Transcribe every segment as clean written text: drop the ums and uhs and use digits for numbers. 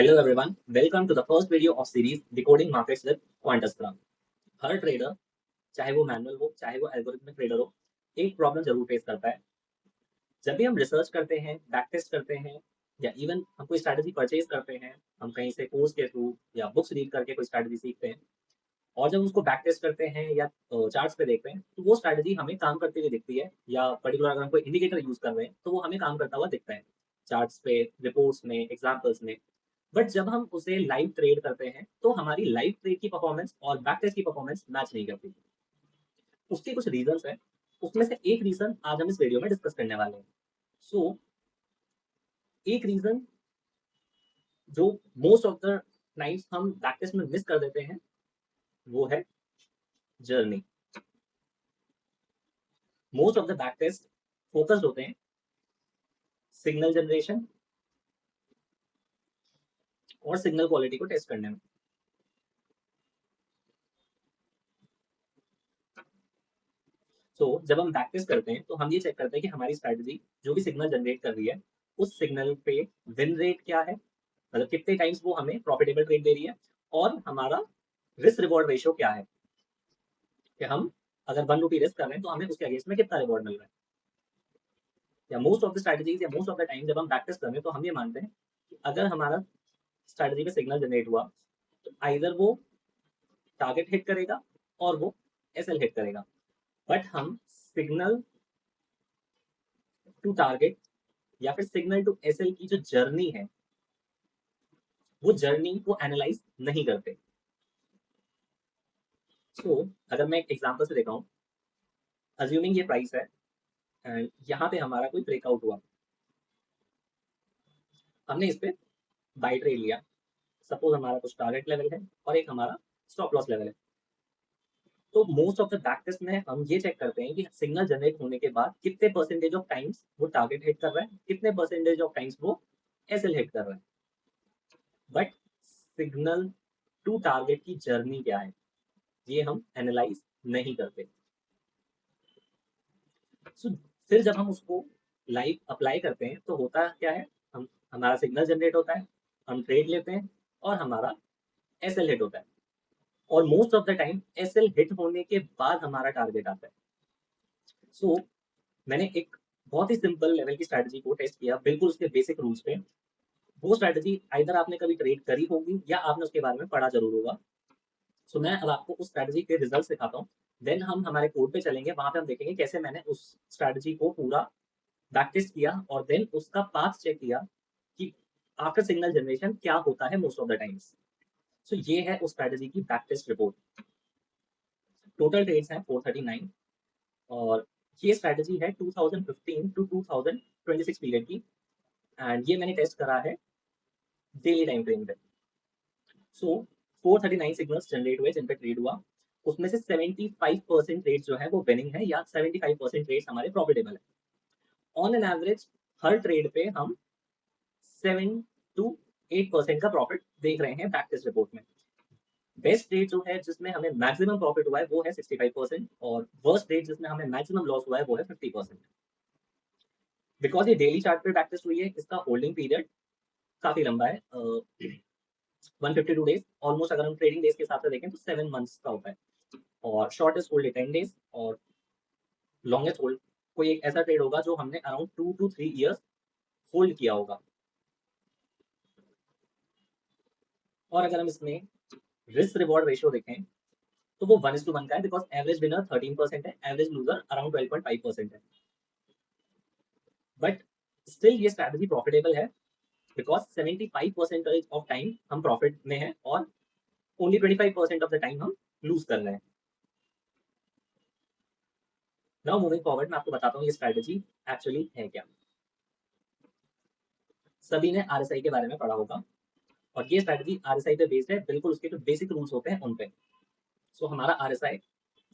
Hello everyone, welcome to the first video of series Decoding Markets with QuantAstra। Her trader, चाहे वो manual हो चाहे वो algorithmic trader हो, एक प्रॉब्लम जरूर फेस करता है। जब भी हम रिसर्च करते हैं, बैक टेस्ट करते हैं या इवन हम कोई स्ट्रैटेजी परचेज करते हैं, हम कहीं से कोर्स के थ्रू या बुक्स रीड करके कोई स्ट्रैटेजी सीखते हैं और जब उसको बैक टेस्ट करते हैं या चार्ट्स पे देखते हैं तो वो स्ट्रैटेजी हमें काम करती हुई दिखती है, या पर्टिकुलर अगर हम कोई इंडिकेटर यूज कर रहे हैं तो वो हमें काम करता हुआ दिखता है चार्ट्स पे, रिपोर्ट्स में, एग्जाम्पल्स में। बट जब हम उसे लाइव ट्रेड करते हैं तो हमारी लाइव ट्रेड की परफॉर्मेंस और बैक टेस्ट की परफॉर्मेंस मैच नहीं करती। उसके कुछ रीजंस हैं, उसमें से एक रीजन आज हम इस वीडियो में डिस्कस करने वाले हैं। सो एक रीजन जो मोस्ट ऑफ द टाइम्स हम बैक टेस्ट में मिस कर देते हैं वो है journey. Most of the back test focused होते हैं सिग्नल जनरेशन और सिग्नल क्वालिटी को टेस्ट करने में। जब हम बैक टेस्ट करते हैं तो हम ये चेक करते हैं कि हमारी स्ट्रैटेजी जो भी सिग्नल जनरेट कर रही है उस सिग्नल पे विन रेट क्या है, मतलब कितने टाइम्स वो हमें प्रॉफिटेबल ट्रेड दे रही है, और हमारा रिस्क रिवॉर्ड रेशियो क्या है कि हम अगर 1 रुपी रिस्क कर रहे हैं तो हमें उसके अगेंस्ट में कितना रिवॉर्ड मिल रहा है। या मोस्ट ऑफ द स्ट्रैटेजीज या मोस्ट ऑफ द टाइम जब हम बैक टेस्ट कर रहे हैं तो हम ये मानते हैं कि अगर हमारा स्ट्रैटेजी में सिग्नल जनरेट हुआ तो आइदर वो टारगेट हिट करेगा और वो एसएल हिट करेगा। बट हम सिग्नल टू टारगेट या फिर सिग्नल टू एसएल की जो जर्नी है वो जर्नी को एनालाइज नहीं करते। अगर मैं एक एग्जांपल से दिखाऊं, अज्यूमिंग ये प्राइस है एंड यहाँ पे हमारा कोई ब्रेकआउट हुआ, हमने इस पे बाय ट्रेड लिया। सपोज हमारा कुछ टारगेट लेवल है और एक हमारा स्टॉप लॉस लेवल है। तो most of the back test में हम ये चेक करते हैं कि सिग्नल जनरेट होने के बाद कितने परसेंटेज ऑफ टाइम्स वो टारगेट हिट कर रहा है, कितने परसेंटेज ऑफ टाइम्स वो एसएल हिट कर रहा है। बट सिग्नल टू टारगेट की जर्नी क्या है ये हम एनालाइज नहीं करते। फिर जब हम उसको लाइव अप्लाई करते हैं तो होता क्या है, हम हमारा सिग्नल जनरेट होता है, हम ट्रेड लेते हैं और हमारा एसएल हिट होता है। और most of the time SL hit होने के बाद हमारा टारगेट आता है। मैंने एक बहुत ही सिंपल लेवल की स्ट्रैटेजी को टेस्ट किया बिल्कुल उसके बेसिक रूल्स पे। वो स्ट्रैटेजी आइदर आपने कभी ट्रेड करी होगी या आपने उसके बारे में पढ़ा जरूर होगा। मैं अब आपको उस स्ट्रैटेजी के रिजल्ट दिखाता हूँ। देन हम हमारे कोड पे चलेंगे, वहां पे हम देखेंगे कैसे मैंने उस स्ट्रैटेजी को पूरा बैक टेस्ट किया और देन उसका पाथ चेक किया कि आफ्टर सिग्नल जनरेशन क्या होता है मोस्ट ऑफ द टाइम्स। ये है उस स्ट्रैटेजी की back test report. Total trades हैं 439 और ये स्ट्रैटेजी है 2015 टू 2026 पीरियड की एंड ये मैंने टेस्ट करा है डेली टाइम फ्रेम पे। 439 सिग्नल्स जनरेट हुए जिन पे ट्रेड हुआ, उसमें से 75% ट्रेड जो है वो विनिंग है या 75% ट्रेड हमारे प्रॉफिटेबल है। On an average her trade पे हम 7 to 8% का प्रॉफिट देख रहे हैं बैक टेस्ट रिपोर्ट में। बेस्ट रेट जो है जिसमें हमें मैक्सिमम प्रॉफिट हुआ है वो है 65% और वर्स्ट रेट जिसमें हमें मैक्सिमम लॉस हुआ है वो है 50%। बिकॉज ये डेली चार्ट पे बैक टेस्ट हुई है, इसका होल्डिंग पीरियड काफी लंबा है, 152 डेज ऑलमोस्ट। अगर हम ट्रेडिंग डेज के हिसाब से देखें तो 7 मंथ्स का होता है और शॉर्टेस्ट होल्ड है 10 डेज और लॉन्गेस्ट होल्ड कोई एक ऐसा ट्रेड होगा जो हमने अराउंड 2 to 3 years होल्ड किया होगा। और अगर हम इसमें रिस्क रिवॉर्ड रेशियो देखें तो वो 1:1 का है, बिकॉज एवरेज विनर 13% है, एवरेज लूजर अराउंड 12.5% है। बट स्टिल ये स्ट्रैटेजी प्रॉफिटेबल है बिकॉज 75% ऑफ टाइम हम प्रॉफिट में है और ओनली 25% ऑफ द टाइम हम लूज कर रहे हैं। नाउ मूविंग फॉरवर्ड मैं आपको बताता हूँ ये स्ट्रैटेजी एक्चुअली है क्या। सभी ने आरएसआई के बारे में पढ़ा होगा और ये स्ट्रैटेजी आरएसआई पे बेस्ड है, बिल्कुल उसके जो बेसिक रूल्स होते हैं उन पे। हमारा आरएसआई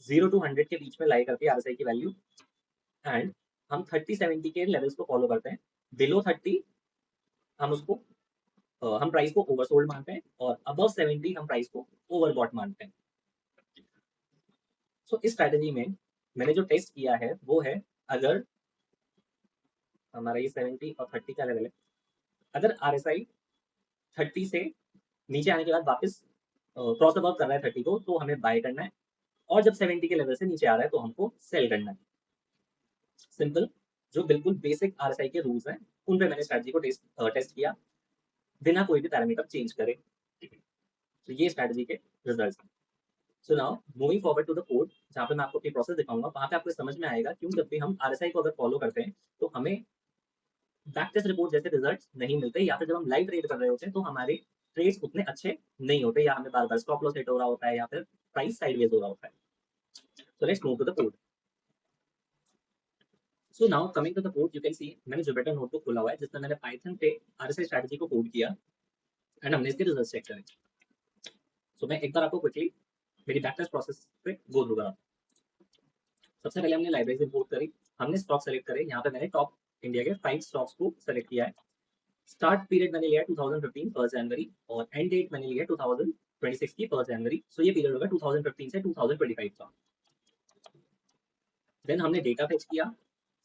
0 to 100 के बीच में लाई करती है आरएसआई की वैल्यू एंड हम 30-70 के लेवल्स को फॉलो करते हैं। बिलो 30 हम उसको हम प्राइस को ओवरसोल्ड मानते हैं और अबव 70 हम प्राइस को ओवरबॉट मानते हैं। इस स्ट्रैटेजी में मैंने जो टेस्ट किया है वो है, अगर हमारा ये 70 और 30 का लेवल है, अगर आरएसआई 30 से नीचे आने के बाद वापस क्रॉस अबाउट कर रहा है 30 को, तो हमें बाय करना है, और जब 70 के लेवल से नीचे आ रहा है तो हमको सेल करना है। सिंपल, जो बिल्कुल बेसिक आरएसआई के रूल्स हैं उन पे मैंने स्ट्रैटेजी को टेस्ट किया बिना कोई भी पैरामीटर चेंज करे। तो ये स्ट्रैटेजी के रिजल्ट्स हैं। So now moving forward to the code, जहाँ पे मैं आपको अपनी प्रोसेस दिखाऊंगा, वहाँ पे आपको समझ में आएगा क्यों जब भी हम आरएसआई को अगर फॉलो करते हैं तो हमें बैक टेस्ट रिपोर्ट जैसे रिजल्ट्स नहीं मिलते, या फिर जब हम लाइव ट्रेड कर रहे होते हैं तो हमारे ट्रेड्स उतने अच्छे नहीं होते, या हमें बार बार स्टॉप लॉस हिट हो रहा होता है, या फिर प्राइस साइडवेज हो रहा होता है। So let's move to the code. So now coming to the code, you can see मैंने जुपिटर नोटबुक खोला हुआ है जिसमें मैंने पाइथन पे आरएसआई स्ट्रैटेजी को कोड किया एंड हमने इसके रिजल्ट चेक करे। सो मैं एक बार आपको क्विकली मेरी बैक टेस्ट प्रोसेस पे गो थ्रू करा। सबसे पहले हमने लाइब्रेरी इंपोर्ट करी, हमने स्टॉक सेलेक्ट करे, यहाँ पे मैंने टॉप इंडिया के 5 स्टॉक्स को सेलेक्ट किया है। स्टार्ट पीरियड मैंने लिया 2015 फर्स्ट जनवरी, और एंड डेट मैंने लिया 2026 की फर्स्ट जनवरी। सो ये पीरियड होगा 2015 से 2025 का। देन हमने डेटा फेच किया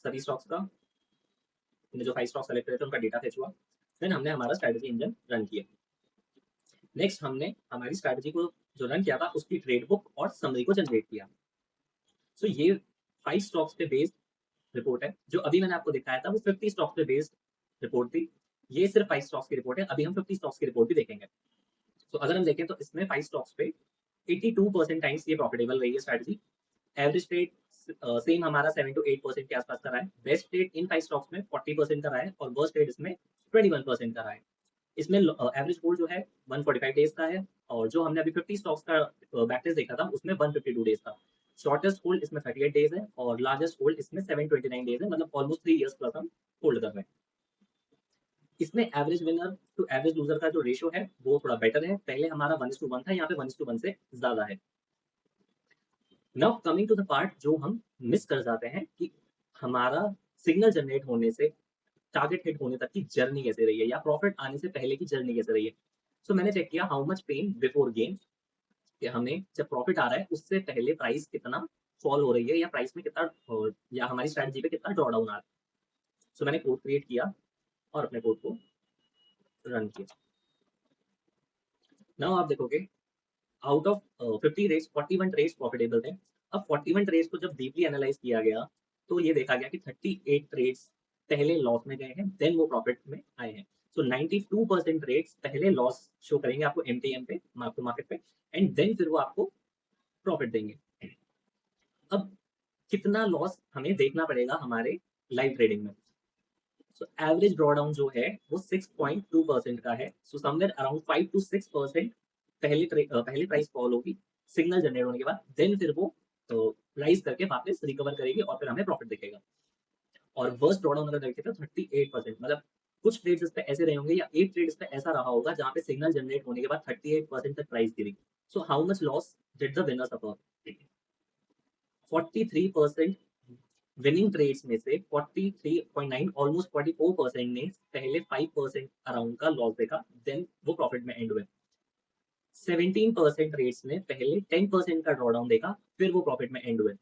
सभी स्टॉक्स का, हमने जो 5 स्टॉक सेलेक्ट करे थे उनका डेटा फेच हुआ। देन हमने हमारा स्ट्रैटेजी इंजन रन किया। नेक्स्ट हमने हमारी स्ट्रैटेजी को जो रन किया था उसकी ट्रेड बुक और समरी को जनरेट किया। सो ये 5 स्टॉक्स पे बेस्ड रिपोर्ट है। जो अभी मैंने आपको दिखाया था वो 50 स्टॉक्स पे बेस्ड रिपोर्ट थी। ये सिर्फ 5 स्टॉक्स की रिपोर्ट है, अभी हम 50 स्टॉक्स की रिपोर्ट भी देखेंगे। तो अगर हम देखें तो इसमें 5 स्टॉक्स पे 82% टाइम्स ये प्रॉफिटेबल रही है स्ट्रैटेजी। एवरेज रेट सेम हमारा 7 to 8% के आसपास का रहा है। बेस्ट रेट इन 5 स्टॉक्स में 40% का रहा है, और वर्स्ट रेट इसमें 21% का रहा है। इसमें एवरेज होल्ड जो है 145 डेज का है, और जो हमने अभी 50 स्टॉक्स का बैक टेस्ट देखा था उसमें 152 डेज का। शॉर्टेस्ट होल्ड इसमें 38 डेज है, और लार्जेस्ट होल्ड इसमें 729 डेज है, मतलब ऑलमोस्ट 3 इयर्स प्लस हम होल्ड कर रहे हैं। इसमें average winner to average loser का जो रेशियो है वो थोड़ा बेटर है। पहले हमारा 1:1 था, यहाँ पे 1:1 से ज्यादा है। Now coming to the part जो हम मिस कर जाते हैं कि हमारा सिग्नल जनरेट होने से टारगेट हिट होने तक की जर्नी कैसे रही है, या प्रॉफिट आने से पहले की जर्नी कैसे रही है। सो मैंने चेक किया how much pain before gain, कि हमें जब प्रॉफिट आ रहा है उससे पहले प्राइस कितना फॉल हो रही है, या प्राइस में कितना या हमारी स्ट्रैटेजी पे कितना ड्रॉ डाउन आ रहा है। सो मैंने कोड क्रिएट किया और अपने कोड को रन किया। नाउ आप देखोगे out of 50 trades 41 trades profitable थे। अब 41 ट्रेड्स को जब डीपली एनालाइज किया गया तो ये देखा गया कि 38 ट्रेड्स पहले लॉस में गए हैं, देन वो प्रॉफिट में आए हैं। सो 92% ट्रेड्स पहले लॉस शो करेंगे आपको एमटीएम पे, मार्केट पे, एंड देन फिर वो आपको प्रॉफिट देंगे। अब कितना लॉस हमें देखना पड़ेगा हमारे लाइव ट्रेडिंग में। सो एवरेज ड्रॉडाउन जो है वो 6.2% का है। सो समवेयर अराउंड 5 to 6% पहले प्राइस फॉल होगी सिग्नल जनरेट होने के बाद, देन फिर वो राइज करके वापस रिकवर करेगी और फिर हमें प्रॉफिट दिखेगा। और वर्स्ट ड्रॉडाउन अगर देखें तो 38%, मतलब कुछ ट्रेड्स इस पे ऐसे रहे होंगे, या एक ट्रेड इस पे ऐसा रहा होगा जहाँ पे सिग्नल जनरेट होने के बाद 38% तक प्राइस गिरी। So how much loss did the winner suffer? 43% winning trades में से 43.9 ऑलमोस्ट 44% ने पहले 5% अराउंड का लॉस देखा, देन वो प्रॉफिट में एंड हुए। 17% ट्रेड्स ने पहले 10% का ड्रॉडाउन देखा, फिर वो प्रॉफिट में एंड हुए।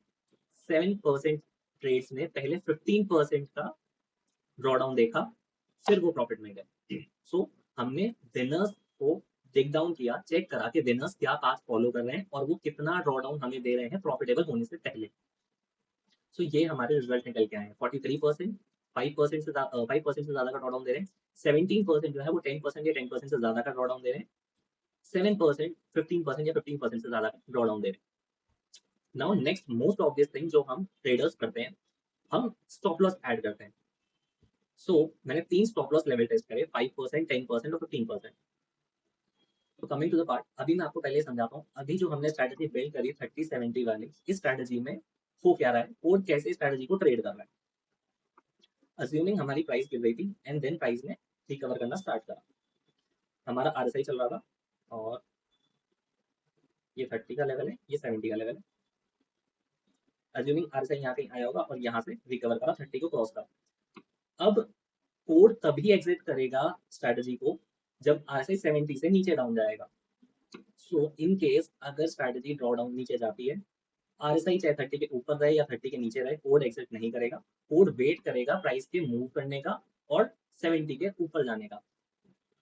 7% ट्रेड्स ने पहले 15% का ड्रॉडाउन देखा, फिर वो प्रॉफिट में गए। सो हमने विनर्स को टेक डाउन किया, चेक करा कि विनर्स क्या पाथ फॉलो कर रहे हैं और वो कितना ड्रॉडाउन हमें दे रहे हैं प्रॉफिटेबल होने से पहले। सो ये हमारे रिजल्ट निकल के आए हैं। 43% 5% से ज्यादा का ड्रॉडाउन दे रहे हैं। 17% जो है वो 10% या 10% से ज्यादा का ड्रॉडाउन दे रहे हैं। 7% 15% या 15% से ज्यादा का ड्रॉडाउन दे रहे हैं। Now next most obvious thing जो हम ट्रेडर्स करते हैं, हम स्टॉप लॉस ऐड करते हैं। सो मैंने 3 स्टॉप लॉस लेवल टेस्ट करे, 5%, 10% और 15%। तो कमिंग टू द पार्ट, अभी मैं आपको पहले समझाता हूँ। अभी जो हमने स्ट्रैटेजी बिल्ड करी 30-70 वाली, इस स्ट्रैटेजी में हो क्या रहा है और कैसे स्ट्रैटेजी को ट्रेड कर रहा है। अज्यूमिंग हमारी प्राइस गिर रही थी एंड देन प्राइस ने रिकवर करना स्टार्ट करा, हमारा आरएसआई चल रहा था, और ये 30 का लेवल है, ये 70 का लेवल है। अज्यूमिंग आरएसआई यहाँ कहीं आया होगा और यहाँ से रिकवर करा, 30 को क्रॉस करा। अब कोड तभी एग्जिट करेगा स्ट्रैटेजी को जब आरएसआई 70 से नीचे डाउन जाएगा। सो इन केस अगर स्ट्रैटेजी ड्रॉ डाउन नीचे जाती है, आरएसआई चाहे 30 के ऊपर रहे या 30 के नीचे रहे, कोड एग्जिट नहीं करेगा। कोड वेट करेगा प्राइस के मूव करने का और 70 के ऊपर जाने का।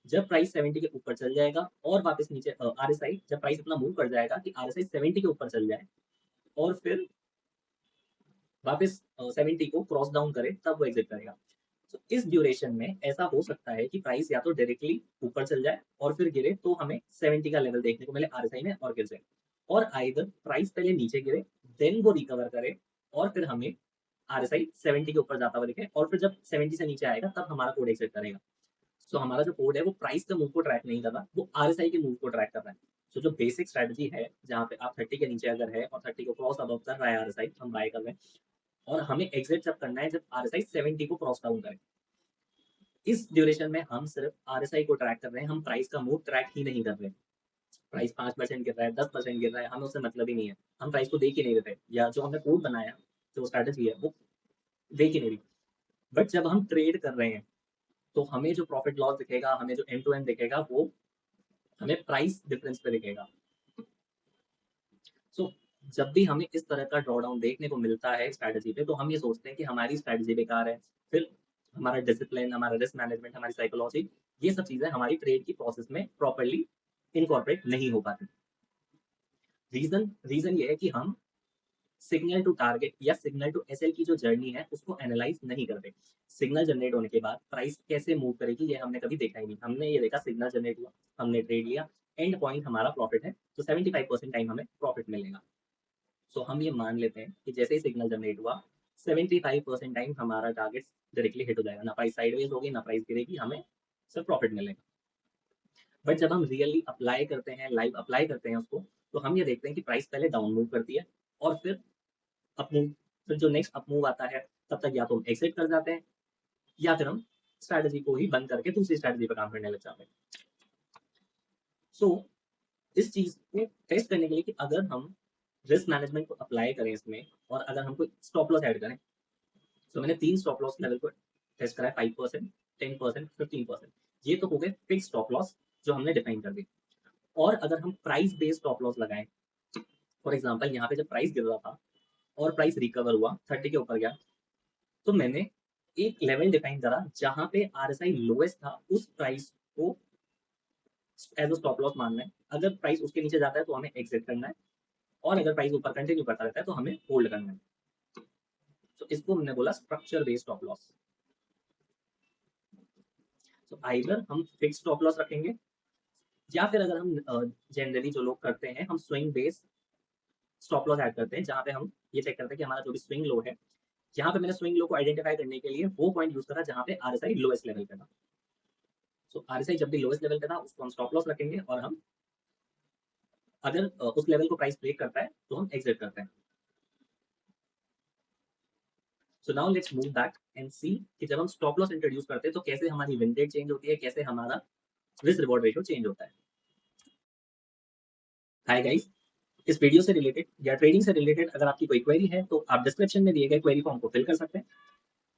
जब प्राइस 70 के ऊपर चल जाएगा और वापस नीचे आरएसआई, जब प्राइस इतना मूव कर जाएगा कि आरएसआई 70 के ऊपर चल जाए और फिर वापस 70 को क्रॉस डाउन करे, तब वो एग्जिट करेगा। तो इस ड्यूरेशन में ऐसा हो सकता है कि प्राइस या तो डायरेक्टली ऊपर चल जाए और फिर गिरे तो हमें 70 का लेवल देखने को मिले आरएसआई में और गिर जाए, और आइदर प्राइस पहले नीचे गिरे देन वो रिकवर करे और फिर हमें आरएसआई 70 के ऊपर जाता हुआ दिखे, और फिर जब 70 से नीचे आएगा तब हमारा कोड एग्जिट करेगा। सो हमारा जो कोड है वो प्राइस के मूव को ट्रैक नहीं कर रहा, वो आरएसआई के मूव को ट्रैक कर रहा है। सो जो बेसिक स्ट्रेटजी है जहाँ पे आप 30 के नीचे अगर है और 30 को क्रॉस अबव कर रहा है आरएसआई, हम बाय कर रहे हैं, और हमें एग्जिट जब करना है जब आरएसआई 70 को क्रॉस डाउन करे। इस ड्यूरेशन में हम सिर्फ आरएसआई को ट्रैक कर रहे हैं, हम प्राइस का मूव ट्रैक ही नहीं कर रहे। प्राइस 5% गिर रहा है, 10% गिर रहा है, हमें उससे मतलब ही नहीं है, हम प्राइस को देख ही नहीं रहे, या जो हमने कोड बनाया, जो स्ट्रेटजी है वो देख ही नहीं रही। बट जब हम ट्रेड कर रहे हैं तो हमें जो प्रॉफिट लॉस दिखेगा, हमें जो एंड टू एंड दिखेगा, वो हमें प्राइस डिफरेंस पे दिखेगा। सो जब भी हमें इस तरह का ड्रॉ डाउन देखने को मिलता है स्ट्रैटेजी पे, तो हम ये सोचते हैं कि हमारी स्ट्रैटेजी बेकार है, फिर हमारा डिसिप्लिन, हमारा रिस्क मैनेजमेंट, हमारी साइकोलॉजी, ये सब चीजें हमारी ट्रेड की प्रोसेस में प्रॉपरली इनकॉर्पोरेट नहीं हो पाती। रीजन रीजन ये है कि हम सिग्नल टू टारगेट या सिग्नल टू एसएल की जो जर्नी है उसको एनालाइज नहीं करते। सिग्नल जनरेट होने के बाद प्राइस कैसे मूव करेगी ये हमने कभी देखा ही नहीं। हमने ये देखा सिग्नल जनरेट हुआ, हमने ट्रेड लिया, एंड पॉइंट हमारा प्रॉफिट है, तो 75% टाइम हमें प्रॉफिट मिलेगा। सो हम ये मान लेते हैं कि जैसे ही सिग्नल जनरेट हुआ 75% टाइम हमारा टारगेट डायरेक्टली हिट हो जाएगा, ना प्राइस साइडवेज होगी ना प्राइस गिरेगी, हमें सिर्फ प्रॉफिट मिलेगा। बट जब हम रियली अप्लाई करते हैं, लाइव अप्लाई करते हैं उसको, तो हम ये देखते हैं कि प्राइस पहले डाउन मूव करती है और फिर अप मूव, फिर जो नेक्स्ट अप मूव आता है तब तक या तो हम एग्जिट कर जाते हैं या फिर हम स्ट्रैटेजी को ही बंद करके दूसरी स्ट्रैटेजी पर काम करने लग जाते हैं। सो इस चीज को टेस्ट करने के लिए कि अगर हम रिस्क मैनेजमेंट को अप्लाई करें इसमें, और अगर हम कोई स्टॉप लॉस ऐड करें, तो मैंने 3 स्टॉप लॉस लेवल को टेस्ट करा है, 5%, 10%, 15%। ये तो हो गए फिक्स स्टॉप लॉस जो हमने डिफाइन कर दी। और अगर हम प्राइस बेस्ड स्टॉप लॉस लगाएं, फॉर एग्जांपल यहाँ पे जब प्राइस गिर रहा था और प्राइस रिकवर हुआ 30 के ऊपर गया, तो मैंने एक लेवल डिफाइन करा जहां पे आरएसआई लोएस्ट था, उस प्राइस को एज अ स्टॉप लॉस मानना है। अगर प्राइस उसके नीचे जाता है तो हमें एग्जिट करना है, और अगर प्राइस ऊपर कंटिन्यू करता रहता है तो हमें होल्ड करना है। तो इसको हमने बोला स्ट्रक्चर बेस्ड स्टॉप लॉस। तो आइदर हम फिक्स स्टॉप लॉस रखेंगे, या फिर अगर हम जनरली जो लोग करते हैं हम swing based stop loss add करते हैं, जहां पे हम ये चेक करते हैं कि हमारा जो भी स्विंग लो है, यहाँ पे मैंने स्विंग लो को आइडेंटिफाई करने के लिए वो पॉइंट यूज करा जहां पे आरएसआई लोएस्ट लेवल पे था। सो आरएसआई जब भी लोएस्ट लेवल पे था उसको हम स्टॉप लॉस रखेंगे, और हम अगर उस लेवल को प्राइस ब्रेक करता है तो हम एग्जिट करते हैं। So now let's move back and see कि जब हम स्टॉप लॉस इंट्रोड्यूस करते हैं तो कैसे हमारी विन रेट चेंज होती है, कैसे हमारा रिस्क रिवॉर्ड रेशियो चेंज होता है। हाय गाइस, इस वीडियो से रिलेटेड या ट्रेडिंग से रिलेटेड अगर आपकी कोई क्वेरी है तो आप डिस्क्रिप्शन में दिए गए क्वेरी फॉर्म को फिल कर सकते हैं,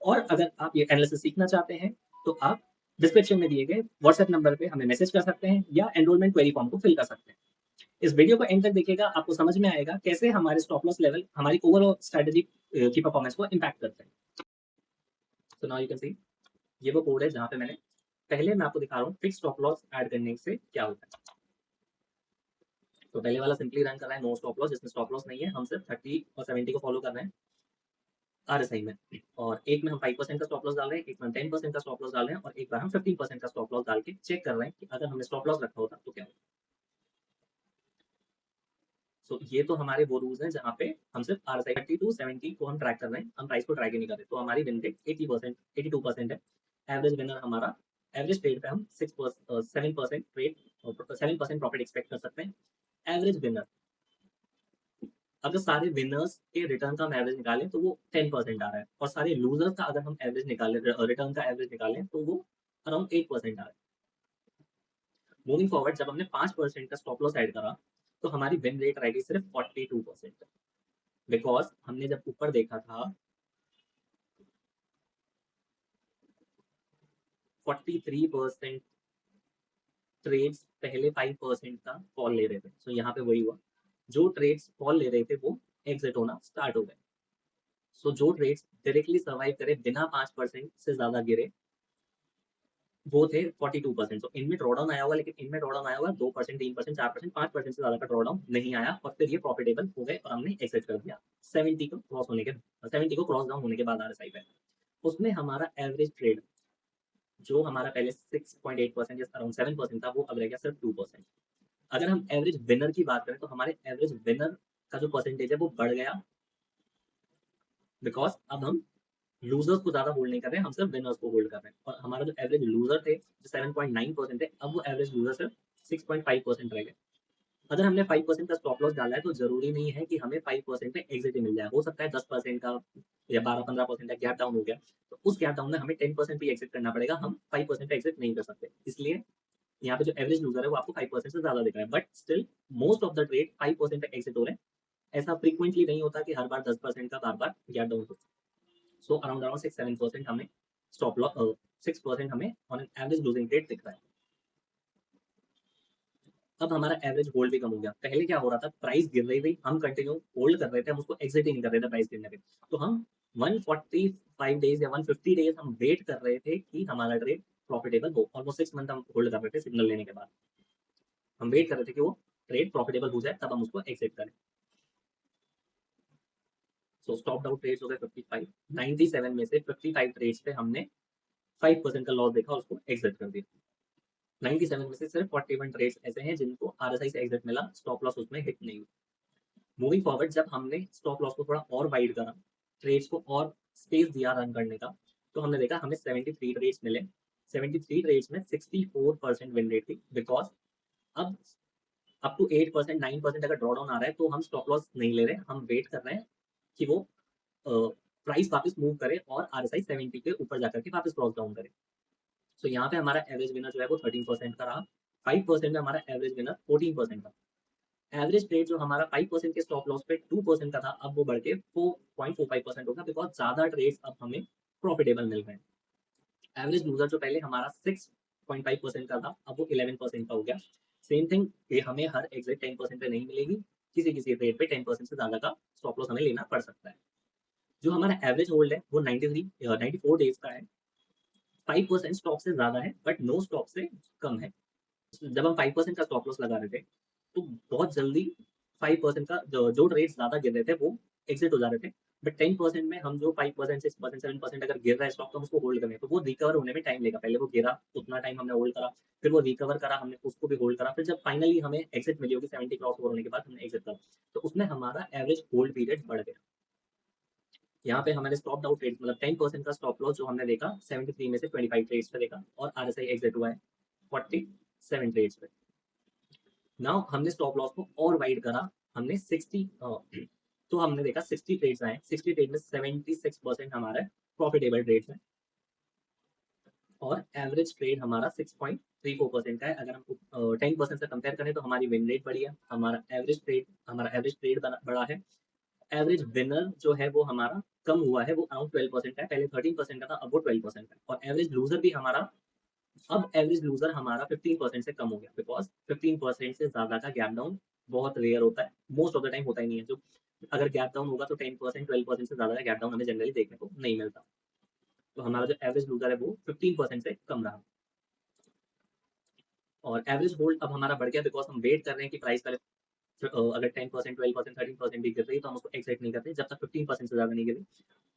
और अगर आप ये एनालिसिस सीखना चाहते हैं तो आप डिस्क्रिप्शन में दिए गए व्हाट्सएप नंबर पे हमें मैसेज कर सकते हैं या एनरोलमेंट क्वेरी फॉर्म को फिल कर सकते हैं। इस वीडियो को एंड तक देखिएगा, आपको समझ में आएगा कैसे हमारे स्टॉप लॉस लेवल हमारी ओवरऑल स्ट्रेटजी की परफॉर्मेंस को इम्पैक्ट करते हैं। सो नाउ यू कैन सी, ये वो कोड है जहाँ पे मैंने पहले मैं आपको दिखा रहा हूँ फिक्स स्टॉप लॉस ऐड करने से क्या होता है। तो पहले वाला सिंपली रन कर रहा है नो स्टॉप लॉस, जिसमें स्टॉप लॉस नहीं है, हम सिर्फ 30 और 70 को फॉलो कर रहे हैं आरएसआई में। और एक में हम 5% का स्टॉप लॉस डाल रहे हैं, एक में हम 10% का स्टॉप लॉस डाल रहे हैं, और एक बार हम 15% का स्टॉप लॉस डाल के चेक कर रहे हैं कि अगर हमने स्टॉप लॉस रखा होता तो क्या होता। सो ये तो हमारे वो रूल्स हैं जहाँ पे हम सिर्फ आरएसआई 30 टू 70 को हम ट्रैक कर रहे हैं, हम प्राइस को ट्रैक ही नहीं कर रहे। तो हमारी विन रेट 80%, 82% है। एवरेज विनर हमारा, एवरेज ट्रेड पे हम 7% ट्रेड और 7% प्रॉफिट एक्सपेक्ट कर सकते हैं। एवरेज विनर, अगर सारे विनर्स के रिटर्न का हम एवरेज निकालें तो वो 10% आ रहा है, और सारे लूजर्स का अगर हम एवरेज निकालें, रिटर्न का एवरेज निकालें तो वो अराउंड 8% आ रहा है। मूविंग फॉरवर्ड जब हमने 5% का स्टॉप लॉस ऐड करा तो हमारी विन रेट रहेगी सिर्फ 42%, बिकॉज हमने जब ऊपर देखा था 43% ट्रेड्स पहले 5% का कॉल ले रहे थे। सो यहाँ पे वही हुआ, जो ट्रेड्स कॉल ले रहे थे वो एग्जिट होना स्टार्ट हो गए। सो जो ट्रेड्स डायरेक्टली सर्वाइव करे बिना 5% से ज्यादा गिरे, वो थे 42%। तो इनमें ड्रॉडाउन आया होगा, लेकिन इनमें ड्रॉडाउन आया होगा 2%, 3%, 4%, 5% से ज्यादा का ड्रॉडाउन नहीं आया, और फिर ये प्रॉफिटेबल हो गए और हमने एग्जिट कर दिया 70 को क्रॉस होने के 70 को क्रॉस डाउन होने के बाद आरएसआई पे। उसमें हमारा एवरेज ट्रेड जो हमारा पहले 6.8% या अराउंड 7% था, वो अब रह गया सिर्फ 2%। अगर हम एवरेज विनर की बात करें तो हमारे एवरेज विनर का जो परसेंटेज है वो बढ़ गया, बिकॉज अब हम लूजर्स को ज्यादा होल्ड नहीं कर रहे हैं, हम सिर्फ विनर्स को होल्ड कर रहे हैं। और हमारा जो एवरेज लूजर थे जो 7.9% है, अब वो एवरेज लूजर सिर्फ 6.5% रह गए। अगर हमने 5% का स्टॉप लॉस डाला है तो जरूरी नहीं है कि हमें 5% में एग्जिट ही मिल जाए, हो सकता है 10% का या 12-15% का गैप डाउन हो गया, तो उस गैप डाउन में हमें 10% भी एग्जिट करना पड़ेगा, हम 5% पे एग्जिट नहीं कर सकते। इसलिए यहाँ पे जो एवरेज लूजर है वो आपको 5% से ज्यादा दिख रहा है, but still most of the trade 5% पे एग्जिट हो रहे हैं। ऐसा फ्रीक्वेंटली नहीं होता कि हर बार 10% का बार बार गैप डाउन हो। सो अराउंड अराउंड 6-7% हमें स्टॉप लॉस 6% हमें on an average losing rate दिख रहा है। अब हमारा एवरेज होल्ड भी कम हो गया। पहले क्या हो रहा था, प्राइस गिर रही थी, हम कंटिन्यू होल्ड कर रहे थे, हम उसको एग्जिट ही नहीं कर रहे थे प्राइस गिरने पे। तो हम 145 डेज या 150 डेज हम वेट कर रहे थे कि हमारा ट्रेड प्रॉफिटेबल हो। ऑलमोस्ट 6 मंथ हम होल्ड कर रहे थे सिग्नल लेने के बाद, हम वेट कर रहे थे कि वो ट्रेड प्रॉफिटेबल हो जाए तब हम उसको एग्जिट करें। सो स्टॉप आउट ट्रेड्स हो गए 55, 97 में से 55 ट्रेड्स पे हमने 5% का लॉस देखा और उसको एग्जिट कर दिया। 97 में से सिर्फ 41 ट्रेड्स ऐसे हैं जिनको आरएसआई से एग्जिट मिला, स्टॉप लॉस उसमें हिट नहीं हुआ। मूविंग फॉरवर्ड जब हमने स्टॉप लॉस को थोड़ा और वाइड करा, ट्रेड्स को और स्पेस दिया रन करने का, तो हमने देखा हमें 73 ट्रेड्स मिले। 73 ट्रेड्स में 64% विन रेट थी, बिकॉज अब अप टू 8%, 9% अगर ड्रॉ डाउन आ रहा है तो हम स्टॉप लॉस नहीं ले रहे, हम वेट कर रहे हैं कि वो प्राइस वापस मूव करे और आरएसआई 70 के ऊपर जाकर के वापस क्रॉस डाउन करे। तो यहाँ पे हमारा एवरेज विनर जो है वो 13% का रहा। 5% में हमारा एवरेज विनर 14% का। एवरेज ट्रेड जो हमारा 5% के स्टॉप लॉस पे 2% का था, अब वो बढ़ के 4.45% होगा, बिकॉज ज्यादा ट्रेड्स अब हमें प्रॉफिटेबल मिल रहे हैं। एवरेज लूजर जो पहले हमारा 6.5% का था, अब वो 11% का हो गया। सेम थिंग, ये हमें हर एग्जिट 10% पे नहीं मिलेगी, किसी किसी ट्रेड पे 10% से ज्यादा का स्टॉप लॉस हमें लेना पड़ सकता है। जो हमारा एवरेज होल्ड है वो 94 डेज का है। 5% स्टॉक से ज्यादा है, बट नो स्टॉक से कम है। जब हम 5% का स्टॉप लॉस लगा रहे थे तो बहुत जल्दी 5% का जो ट्रेड ज्यादा गिर रहे थे वो एग्जिट हो जा रहे थे। बट 10% में हम जो 5%, 6%, 7% अगर गिर रहा है स्टॉक, तो हम उसको होल्ड करें तो वो रिकवर होने में टाइम लेगा। पहले वो गिरा, उतना टाइम हमने होल्ड करा, फिर वो रिकवर करा, हमने उसको भी होल्ड करा, फिर जब फाइनली हमें एग्जिट मिली होगी 70 क्रॉस ओवर होने के बाद हमने एग्जिट करा, तो उसमें हमारा एवरेज होल्ड पीरियड बढ़ गया। यहाँ पे हमारे स्टॉप आउट ट्रेड मतलब 10% का स्टॉप लॉस जो हमने देखा 73 में से 25 ट्रेड्स पे देखा, और आरएसआई एग्जिट हुआ है 47 ट्रेड्स पे। नाउ हमने स्टॉप लॉस को और वाइड करा, हमने 60 तो हमने देखा 60 ट्रेड्स आए, 60 ट्रेड में 76% हमारा प्रॉफिटेबल ट्रेड्स है, और एवरेज ट्रेड हमारा 6.34% का है। अगर हम 10% से कंपेयर करें तो हमारी विन रेट बढ़ी है, हमारा एवरेज ट्रेड बढ़ा है। एवरेज विनर जो है वो हमारा कम हुआ है, वो अराउंड 12% है, पहले 13% का था, अब वो 12% है। और एवरेज लूजर भी हमारा, अब एवरेज लूजर हमारा 15% से कम हो गया, बिकॉज 15% से ज्यादा का गैप डाउन बहुत रेयर होता है, मोस्ट ऑफ द टाइम होता ही नहीं है। जो अगर गैप डाउन होगा तो 10%, 12% से ज्यादा का गैप डाउन हमें जनरली देखने को नहीं मिलता। तो हमारा जो एवरेज लूजर है वो 15% से कम रहा। और एवरेज होल्ड अब हमारा बढ़ गया, बिकॉज हम वेट कर रहे हैं कि प्राइस पहले अगर 10%, 12%, 13% भी गिर रही है तो हम उसको एक्साइट नहीं करते जब तक 15% से ज्यादा नहीं गिर रही।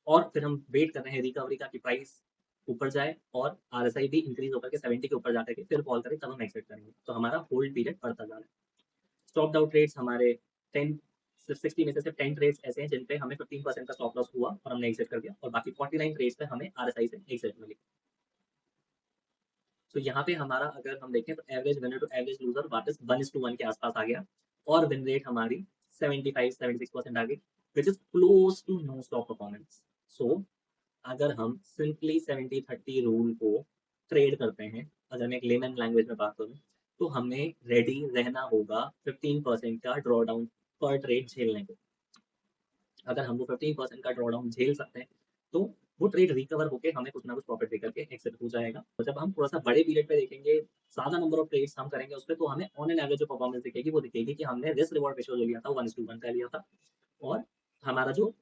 और फिर हम वेट कर रहे हैं रिकवरी का कि प्राइस ऊपर जाए और आरएसआई भी इंक्रीज होकर के 70 के ऊपर जाकर के फिर फॉल करे, तब हम एक्सेप्ट करेंगे। तो हमारा होल्ड पीरियड बढ़ता जा रहा है। स्टॉप आउट ट्रेड्स हमारे 10 सिर्फ 60 में से सिर्फ 10 ट्रेड्स ऐसे हैं जिन पे हमें 15% का स्टॉप लॉस हुआ और हमने एक्सेप्ट कर दिया, और बाकी 49 ट्रेड्स पे हमें आरएसआई से एक्सेप्ट मिली। तो यहाँ पे हमारा अगर हम देखें तो average winner to average loser वापस 1:1 के आसपास आ गया, और विन रेट हमारी 75-76% आ गई, which is close to no stock performance. So अगर हम सिंपली 70-30 रूल को ट्रेड करते हैं, अगर मैं एक लेमन लैंग्वेज में बात करूँ, तो हमें रेडी रहना होगा 15% का ड्रॉ डाउन पर ट्रेड झेलने को। अगर हम वो 15% का ड्रॉ डाउन झेल सकते हैं तो वो ट्रेड रिकवर होकर हमें कुछ ना कुछ प्रॉफिट लेकर के एक्सेप्ट हो जाएगा। और जब हम थोड़ा सा बड़े पीरियड पे देखेंगे, ज्यादा नंबर ऑफ ट्रेड्स हम करेंगे उस पर, तो हमें ऑन एन एवरेज जो परफॉर्मेंस दिखेगी वो दिखेगी कि हमने रिस्क रिवॉर्ड रेशियो जो लिया था वो 1:1 का लिया था, और हमारा जो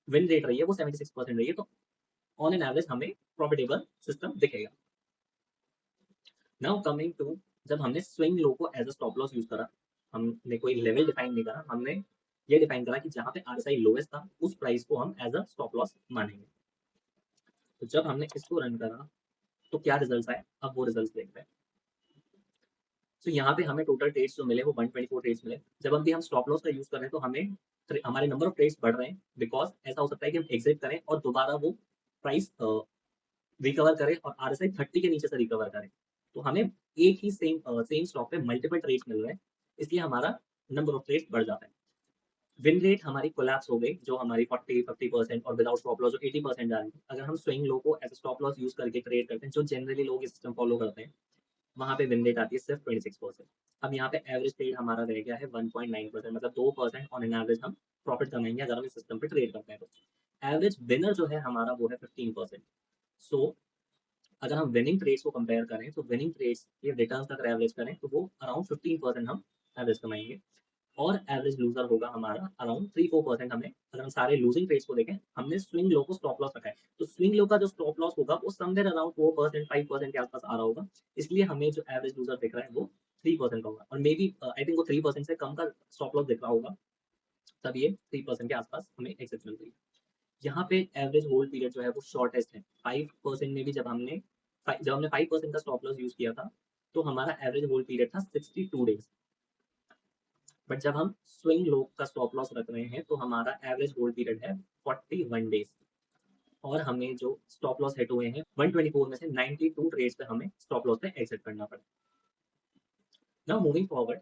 विन रेट रही है वो 76% रही है। तो ऑन एन एवरेज हमें प्रॉफिटेबल सिस्टम दिखेगा। नाउ कमिंग टू, जब हमने स्विंग लो को as a stop loss use करा, हमने कोई लेवल डिफाइन नहीं करा, हमने ये डिफाइन करा कि जहां पे आरएसआई लोएस्ट था उस प्राइस को हम एज अ स्टॉप लॉस मानेंगे। तो जब हमने इसको रन करा तो क्या रिजल्ट आए, अब वो रिजल्ट देखते हैं। तो यहाँ पे हमें टोटल ट्रेड्स जो मिले वो 124 ट्रेड्स मिले। जब अभी हम स्टॉप लॉस का यूज कर रहे हैं तो हमें हमारे नंबर ऑफ ट्रेड्स बढ़ रहे हैं, बिकॉज ऐसा हो सकता है कि हम एग्जिट करें और दोबारा वो प्राइस रिकवर करे और आरएसआई 30 के नीचे से रिकवर करे। तो हमें एक ही सेम स्टॉक पे मल्टीपल ट्रेड्स मिल रहे हैं, इसलिए हमारा नंबर ऑफ ट्रेड्स बढ़ जाता है। विन रेट हमारी कोलैप्स हो गई, जो हमारी 40-50% और विदाउट स्टॉप लॉस जो 80% जा रही थी। अगर हम स्विंग लो को एज स्टॉप लॉस यूज करके ट्रेड करते हैं, जो जनरली लोग इस सिस्टम फॉलो करते हैं, वहाँ पे विन रेट आती है सिर्फ 26%। अब यहाँ पे एवरेज ट्रेड हमारा रह गया है 1.9%, मतलब 2% ऑन एन एवरेज हम प्रॉफिट कमाएंगे अगर हम इस सिस्टम पे ट्रेड करते हैं। तो एवरेज विनर जो है हमारा वो है 15%। सो अगर हम विनिंग ट्रेड्स को कंपेयर करें तो विनिंग ट्रेड्स ये रिटर्न अगर एवरेज करें तो वो अराउंड 15% हम एवरेज कमाएंगे, और एवरेज लूजर होगा हमारा अराउंड 3-4%। हमें अगर हम सारे लूजिंग ट्रेड्स को देखें, हमने स्विंग लो को स्टॉप लॉस रखा है, तो स्विंग लो का जो स्टॉप लॉस होगा वो समवेयर अराउंड 4%-5% के आसपास आ रहा होगा, इसलिए हमें जो एवरेज लूजर दिख रहा है वो 3% का होगा, और मे बी आई थिंक वो 3% से कम का स्टॉप लॉस दिख रहा होगा, तब ये 3% के आसपास हमें एग्जिट मिल रही है। यहाँ पे एवरेज होल्ड पीरियड जो है वो शॉर्टेस्ट है 5%। में भी जब हमने 5% का स्टॉप लॉस यूज किया था तो हमारा एवरेज होल्ड पीरियड था 62 डेज, बट जब हम स्विंग लो का स्टॉप लॉस रख रहे हैं तो हमारा एवरेज होल्ड पीरियड है 41 डेज, और हमें जो स्टॉप लॉस हिट हुए हैं 124 में से 92 ट्रेड्स पे हमें स्टॉप लॉस पे एग्जिट करना पड़ा। नाउ मूविंग फॉरवर्ड,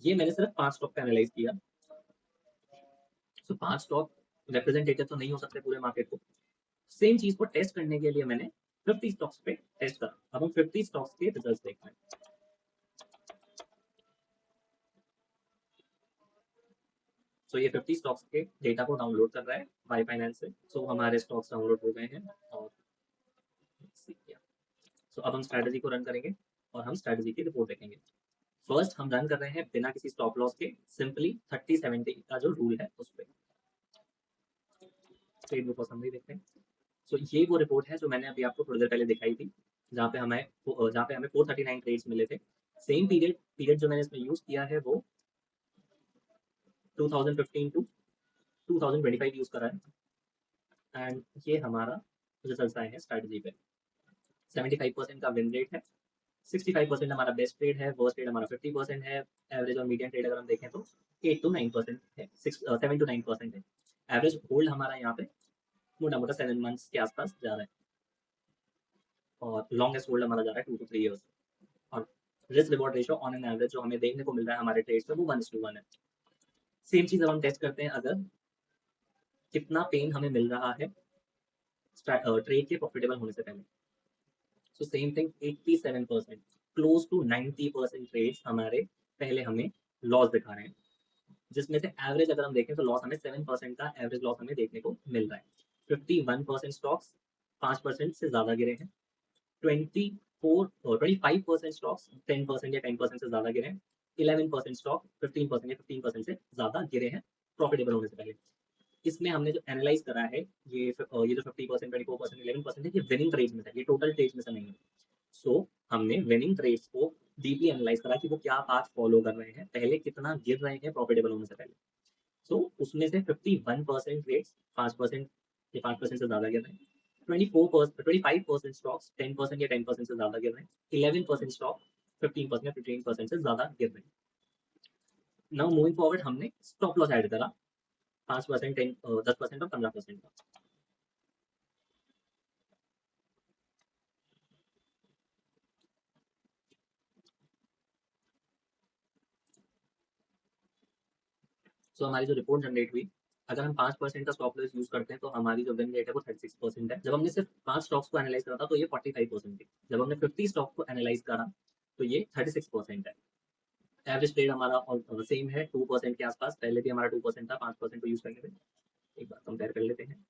ये मैंने सिर्फ 5 स्टॉक पे एनालाइज किया। सो 5 स्टॉक रिप्रेजेंटेटिव तो नहीं हो सकते पूरे मार्केट को। सेम चीज को टेस्ट करने के लिए मैंने 50 स्टॉक्स पे टेस्ट करा। अब हम 50 स्टॉक्स के रिजल्ट्स देखते हैं। सो ये 50 स्टॉक्स के डेटा को डाउनलोड कर रहा है बाय फाइनेंस से। सो हमारे स्टॉक्स डाउनलोड हो गए हैं, और सो अब हम स्ट्रैटेजी को रन करेंगे और हम स्ट्रैटेजी की रिपोर्ट देखेंगे। फर्स्ट हम रन कर रहे हैं बिना किसी स्टॉप लॉस के, सिंपली 30-70 का जो रूल है उस पर ट्रेड बुक समरी देखते हैं। सो ये वो रिपोर्ट है जो मैंने अभी आपको थोड़ी देर पहले दिखाई थी, जहाँ पे हमें 439 ट्रेड्स मिले थे। सेम पीरियड जो मैंने इसमें यूज किया है वो 2015 टू 2025 यूज करा है, एंड ये हमारा रिजल्ट आए हैं स्ट्रैटेजी पे। 75% का विन रेट है, 65% हमारा बेस्ट ट्रेड है, वर्स्ट ट्रेड हमारा 50% है, एवरेज और मीडियम ट्रेड अगर हम देखें तो 8-9% है, 7-9% है। एवरेज होल्ड हमारा यहाँ पे मोटा मोटा 7 मंथ्स के आसपास जा रहा है, और लॉन्गेस्ट होल्ड हमारा जा रहा है 2 to 3 years। और risk reward ratio on an average जो हमें देखने को मिल रहा है हमारे ट्रेड्स में वो 1:1 है। सेम चीज अब हम टेस्ट करते हैं, अगर कितना पेन हमें मिल रहा है ट्रेड के प्रॉफिटेबल होने से पहले। So same thing 87%, close to 90% trades हमारे पहले हमें लॉस दिखा रहे हैं, जिसमें से एवरेज अगर हम देखें तो लॉस हमें 7% का एवरेज लॉस हमें देखने को मिल रहा है। 51% स्टॉक्स 5% से ज्यादा गिरे हैं, 25% स्टॉक्स 10% या 10% से ज्यादा गिरे हैं, 11% स्टॉक 15% या 15% से ज्यादा गिरे हैं प्रॉफिटेबल होने से पहले। इसमें हमने जो एनालाइज करा है ये जो 50%, 24%, 11% है, ये विनिंग ट्रेड्स में था, ये टोटल ट्रेड्स में से नहीं है। सो हमने विनिंग ट्रेड्स को डीपली एनालाइज करा कि वो क्या पाथ फॉलो कर रहे हैं, पहले कितना गिर रहे हैं प्रॉफिटेबल होने से पहले। सो उसमें से 51% ट्रेड्स 5% या 5% से ज्यादा गिर रहे हैं, 25% स्टॉक्स 10% या 10% से ज्यादा गिर रहे हैं, 11% स्टॉक 15% या 15% से ज्यादा गिर रहे हैं। नाउ मूविंग फॉरवर्ड, हमने स्टॉप लॉस ऐड करा 5%, 10% और 15% का। सो हमारी जो रिपोर्ट जनरेट हुई, अगर हम 5% का स्टॉप लॉस यूज करते हैं तो हमारी जो विन रेट है वो 36% है। जब हमने सिर्फ 5 स्टॉक्स को एनालाइज करा था तो ये 45% थी। जब हमने 50 स्टॉक को एनालाइज करा तो ये 36% है। एवरेज ट्रेड हमारा सेम है 2% के आसपास, पहले भी हमारा 2% था, 5% को यूज करके थे। एक बार कंपेयर कर लेते हैं।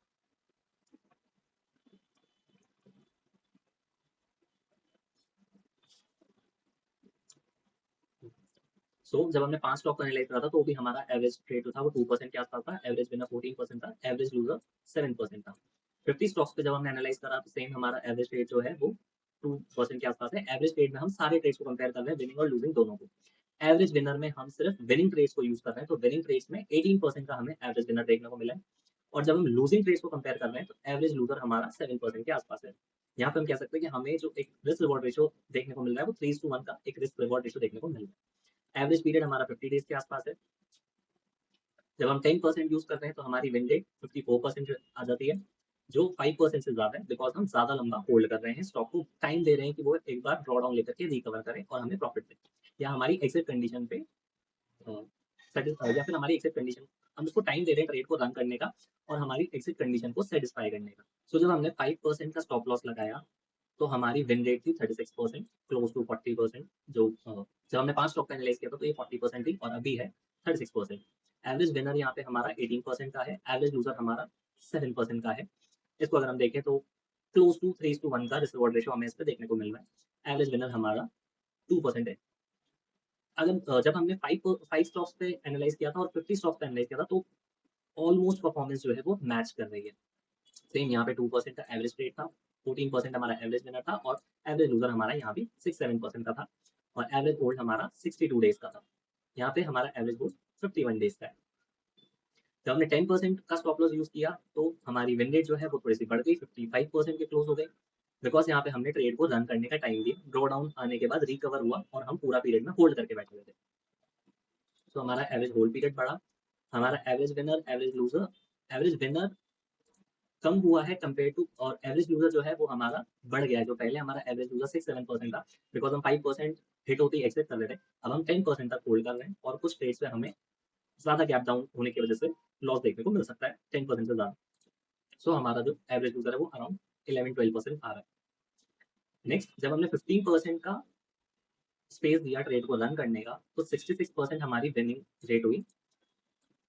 जब हमने 5 स्टॉक को एनालाइज करा था तो भी हमारा एवरेज ट्रेड जो था वो 2% के आसपास था, एवरेज विनर 14% था, एवरेज लूजर 7% था। 50 स्टॉक्स पे जब हमने एनालाइज करा तो सेम हमारा एवरेज ट्रेड जो है वो 2% के आसपास है। एवरेज ट्रेड में हम सारे ट्रेड्स को कंपेयर कर रहे हैं, विनिंग और लूजिंग दोनों को। एवरेज विनर में हम सिर्फ विनिंग ट्रेड्स को यूज कर रहे हैं, तो विनिंग ट्रेड्स में 18% का हमें एवरेज विनर देखने को मिला है। और जब हम लूजिंग ट्रेड्स को कंपेयर कर रहे हैं तो एवरेज लूजर हमारा 7% के आसपास है। यहाँ पे हम कह सकते हैं कि हमें जो एक रिस्क रिवॉर्ड रेशियो देखने को मिल रहा है वो 3:1 का एक रिस्क रिवॉर्ड रेशियो देखने को मिल रहा है। एवरेज पीरियड हमारा 50 डेज के आसपास है। जब हम 10% यूज करते हैं तो हमारी विन रेट 54% आ जाती है, जो 5% से ज्यादा है, बिकॉज हम ज्यादा लंबा होल्ड कर रहे हैं स्टॉक को, टाइम दे रहे हैं कि वो एक बार ड्रॉ डाउन लेकर के रिकवर करें और हमें प्रॉफिट दे, या हमारी एग्जिट कंडीशन पे या फिर हमारी एग्जिट कंडीशन, हम उसको टाइम दे रहे हैं ट्रेड को रन करने का और हमारी एग्जिट कंडीशन को सेटिस्फाई करने का। सो जब हमने 5% का स्टॉप लॉस लगाया तो हमारी विन रेट थी 36%, क्लोज टू 40%। जो जब हमने 5 स्टॉक का एनालाइज किया था तो ये 40% थी और अभी है 36%। एवरेज विनर यहाँ पे हमारा 18% का है, एवरेज लूजर हमारा 7% का है। इसको अगर हम देखें तो क्लोज टू 3:1 का रिस्क रिवॉर्ड रेशियो हमें इस पर देखने को मिल रहा है। एवरेज विनर हमारा 2% है। अगर जब हमने फाइव स्टॉक्स पे एनालाइज किया था और 50 स्टॉक्स पे एनालाइज किया था तो ऑलमोस्ट परफॉर्मेंस जो है वो मैच कर रही है। सेम यहाँ पे 2% का एवरेज रेट था, 14% हमारा एवरेज विनर था और एवरेज लूजर हमारा यहाँ भी 6-7% का था और एवरेज होल्ड हमारा 62 डेज का था। यहाँ पे हमारा एवरेज होल्ड 51 डेज का है। जब हमने 10% का स्टॉप लॉस यूज किया तो हमारी विन रेट जो है वो थोड़ी सी बढ़ गई, 55% के क्लोज हो गई, बिकॉज यहाँ पे हमने ट्रेड को रन करने का टाइम दिया, ड्रॉ डाउन आने के बाद रिकवर हुआ और हम पूरा पीरियड में होल्ड करके बैठे हुए थे। तो हमारा एवरेज होल्ड पीरियड बढ़ा, हमारा average winner average loser, average winner कम हुआ है कंपेयर टू, और एवरेज यूजर जो है वो हमारा बढ़ गया है। जो पहले हमारा एवरेज यूजर 6-7% था, बिकॉज हम 5% हिट होती एक्सेप्ट कर रहे थे, अब हम 10% तक होल्ड कर रहे हैं और कुछ ट्रेड्स में हमें ज्यादा गैप डाउन होने की वजह से लॉस देखने को मिल सकता है 10% से ज्यादा। सो हमारा जो एवरेज यूजर है वो अराउंड 11-12% आ रहा है। नेक्स्ट, जब हमने 15% का स्पेस दिया ट्रेड को रन करने का तो 66% हमारी विनिंग रेट हुई।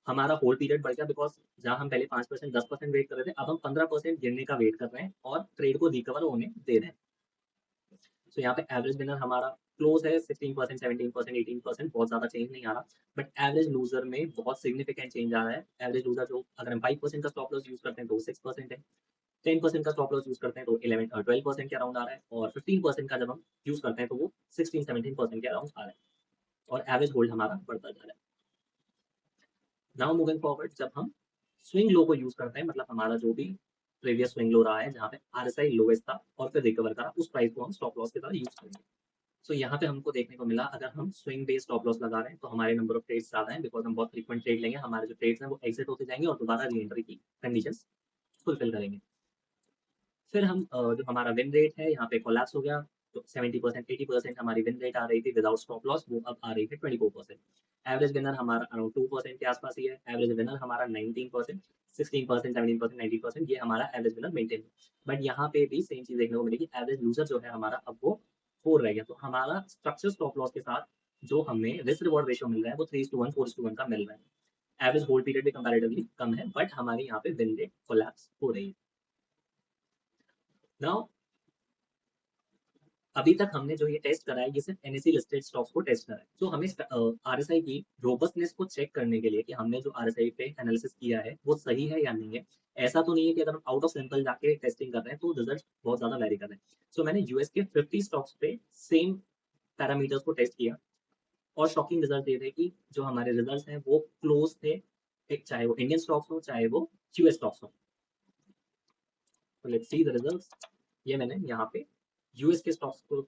हमारा होल्ड पीरियड बढ़ गया, बिकॉज जहां हम पहले 5% 10% वेट कर रहे थे, अब हम 15% गिरने का वेट कर रहे हैं और ट्रेड को रिकवर होने दे रहे हैं। तो यहाँ पे एवरेज विनर हमारा क्लोज है 16%, 17%, 18%, बहुत ज्यादा चेंज नहीं आ रहा, बट एवरेज लूजर में बहुत सिग्निफिकेंट चेंज आ रहा है। एवरेज लूजर जो, अगर हम 5% का स्टॉप लॉस यूज करते हैं तो 6% है, 10% का स्टॉप लॉस यूज करते हैं तो 11-12% के अराउंड आ रहा है, और 15% का जब हम यूज करते हैं तो वो 16-17% के अराउंड आ रहा है, और एवरेज होल्ड हमारा बढ़ता जा रहा है। नाउ मूविंग फॉरवर्ड, जब हम स्विंग लो को यूज करते हैं, मतलब हमारा जो भी प्रीवियस स्विंग लो रहा है जहाँ पे आरएसआई लोएस्ट था और फिर रिकवर करा, उस प्राइस को हम स्टॉप लॉस की तरह यूज करेंगे। सो यहाँ पे हमको देखने को मिला, अगर हम स्विंग बेस्ड स्टॉप लॉस लगा रहे हैं तो हमारे नंबर ऑफ ट्रेड्स ज्यादा है, बिकॉज हम बहुत फ्रीक्वेंट ट्रेड लेंगे, हमारे जो ट्रेड्स हैं वो एग्जिट होते जाएंगे और दोबारा री एंट्री की कंडीशन फुलफिल करेंगे। फिर हम जो हमारा विन रेट है यहाँ पे कोलैप्स हो गया, तो 70% 80% हमारी विन रेट आ रही थी विदाउट स्टॉप लॉस, वो अब आ रही है 24%। एवरेज विनर हमारा अराउंड 2% के आसपास ही है, एवरेज विनर हमारा 19%, 16%, 17%, 19%, ये हमारा एवरेज विनर मेंटेन है। बट यहाँ पे भी सेम चीज देखने को मिलेगी, एवरेज यूजर जो है हमारा अब वो 4 रह गया, तो हमारा स्ट्रक्चर स्टॉप लॉस के साथ जो हमें रिस्क रिवॉर्ड रेशियो मिल रहा है वो 3:1 4:1 का मिल रहा है। एवरेज होल्ड पीरियड भी कंपैरेटिवली कम है, बट हमारी यहाँ पे विन रेट कोलैप्स हो रही है। नाउ अभी तक हमने जो ये टेस्ट करा है ये सिर्फ एनएससी लिस्टेड स्टॉक्स को टेस्ट करा है, तो हमें आरएसआई की रोबस्टनेस को चेक करने के लिए कि हमने जो आरएसआई पे एनालिसिस किया है वो सही है या नहीं है। ऐसा तो नहीं है कि अगर हम आउट ऑफ सैंपल जाके टेस्टिंग कर रहे हैं तो रिजल्ट बहुत ज्यादा वेरी कर रहे हैं। सो मैंने यूएस के 50 स्टॉक्स पे सेम पैरामीटर्स को टेस्ट किया और शॉकिंग रिजल्ट ये थे कि जो हमारे रिजल्ट हैं वो क्लोज थे, चाहे वो इंडियन स्टॉक्स हो चाहे वो यूएस स्टॉक्स हो। Let's see the results. ये मैंने यहाँ पे यूएस के स्टॉक्स को